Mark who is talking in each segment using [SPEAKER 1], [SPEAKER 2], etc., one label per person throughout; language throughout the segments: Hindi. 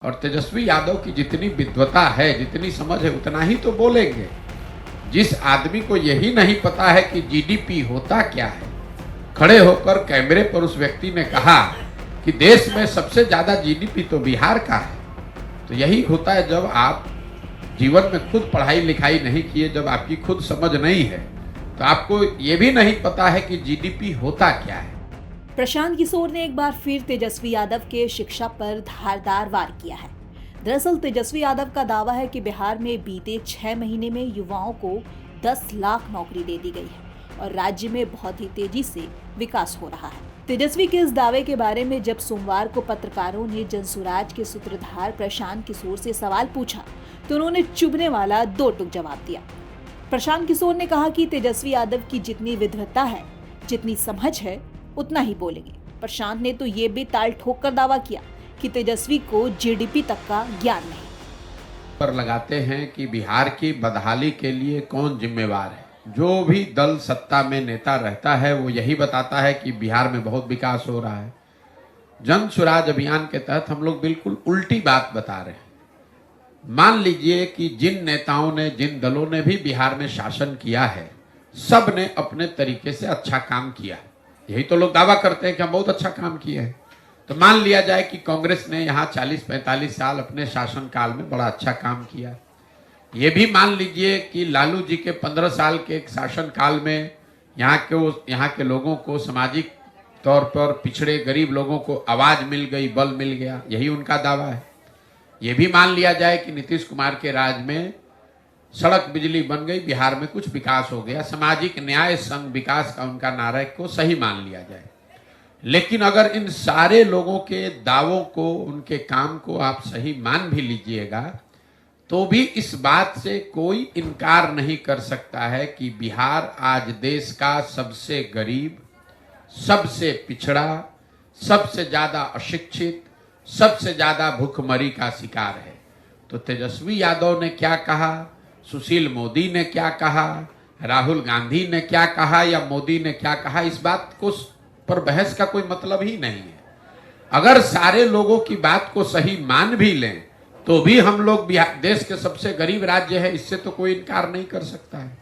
[SPEAKER 1] और तेजस्वी यादव की जितनी विद्वता है, जितनी समझ है, उतना ही तो बोलेंगे। जिस आदमी को यही नहीं पता है कि जीडीपी होता क्या है, खड़े होकर कैमरे पर उस व्यक्ति ने कहा कि देश में सबसे ज्यादा जीडीपी तो बिहार का है। तो यही होता है जब आप जीवन में खुद पढ़ाई लिखाई नहीं किए, जब आपकी खुद समझ नहीं है, तो आपको ये भी नहीं पता है कि जीडीपी होता क्या है।
[SPEAKER 2] प्रशांत किशोर ने एक बार फिर तेजस्वी यादव के शिक्षा पर धारदार वार किया है। दरअसल तेजस्वी यादव का दावा है कि बिहार में बीते 6 महीने में युवाओं को 10 लाख नौकरी दे दी गई है और राज्य में बहुत ही तेजी से विकास हो रहा है। तेजस्वी के इस दावे के बारे में जब सोमवार को पत्रकारों ने जनसुराज के सूत्रधार प्रशांत किशोर से सवाल पूछा तो उन्होंने चुभने वाला दो टूक जवाब दिया। प्रशांत किशोर ने कहा कि तेजस्वी यादव की जितनी विद्वता है, जितनी समझ है, उतना ही बोलेंगे। प्रशांत ने तो ये भी ताल ठोक कर दावा किया कि तेजस्वी को जीडीपी तक का ज्ञान नहीं।
[SPEAKER 1] पर लगाते हैं कि बिहार की बदहाली के लिए कौन जिम्मेवार है। जो भी दल सत्ता में नेता रहता है वो यही बताता है कि बिहार में बहुत विकास हो रहा है। जन स्वराज अभियान के तहत हम लोग बिल्कुल उल्टी बात बता रहे हैं। मान लीजिए कि जिन नेताओं ने, जिन दलों ने भी बिहार में शासन किया है, सब ने अपने तरीके से अच्छा काम किया। यही तो लोग दावा करते हैं कि हम बहुत अच्छा काम किए हैं। तो मान लिया जाए कि कांग्रेस ने यहाँ 40-45 साल अपने शासन काल में बड़ा अच्छा काम किया। ये भी मान लीजिए कि लालू जी के 15 साल के शासन काल में यहाँ के लोगों को सामाजिक तौर पर पिछड़े गरीब लोगों को आवाज मिल गई, बल मिल गया। यही उनका दावा है। ये भी मान लिया जाए कि नीतीश कुमार के राज में सड़क बिजली बन गई, बिहार में कुछ विकास हो गया। सामाजिक न्याय संग विकास का उनका नारा को सही मान लिया जाए। लेकिन अगर इन सारे लोगों के दावों को, उनके काम को आप सही मान भी लीजिएगा, तो भी इस बात से कोई इनकार नहीं कर सकता है कि बिहार आज देश का सबसे गरीब, सबसे पिछड़ा, सबसे ज्यादा अशिक्षित, सबसे ज्यादा भूखमरी का शिकार है। तो तेजस्वी यादव ने क्या कहा, सुशील मोदी ने क्या कहा, राहुल गांधी ने क्या कहा या मोदी ने क्या कहा, इस बात को पर बहस का कोई मतलब ही नहीं है। अगर सारे लोगों की बात को सही मान भी लें तो भी हम लोग देश के सबसे गरीब राज्य है, इससे तो कोई इनकार नहीं कर सकता है।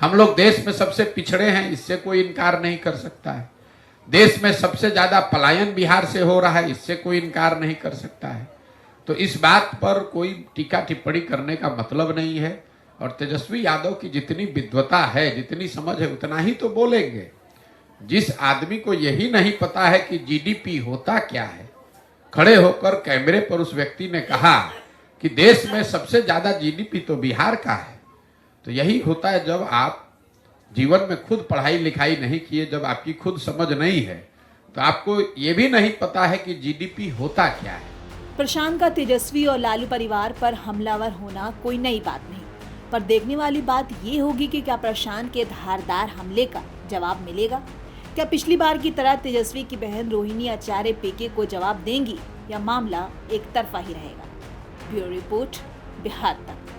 [SPEAKER 1] हम लोग देश में सबसे पिछड़े हैं, इससे कोई इनकार नहीं कर सकता है। देश में सबसे ज्यादा पलायन बिहार से हो रहा है, इससे कोई इनकार नहीं कर सकता है। तो इस बात पर कोई टीका टिप्पणी करने का मतलब नहीं है। और तेजस्वी यादव की जितनी विद्वता है, जितनी समझ है, उतना ही तो बोलेंगे। जिस आदमी को यही नहीं पता है कि जीडीपी होता क्या है, खड़े होकर कैमरे पर उस व्यक्ति ने कहा कि देश में सबसे ज्यादा जीडीपी तो बिहार का है। तो यही होता है जब आप जीवन में खुद पढ़ाई लिखाई नहीं किए, जब आपकी खुद समझ नहीं है, तो आपको ये भी नहीं पता है कि जीडीपी होता क्या है।
[SPEAKER 2] प्रशांत का तेजस्वी और लालू परिवार पर हमलावर होना कोई नई बात नहीं, पर देखने वाली बात ये होगी कि क्या प्रशांत के धारदार हमले का जवाब मिलेगा। क्या पिछली बार की तरह तेजस्वी की बहन रोहिणी आचार्य पीके को जवाब देंगी या मामला एक तरफा ही रहेगा। ब्यूरो रिपोर्ट, बिहार तक।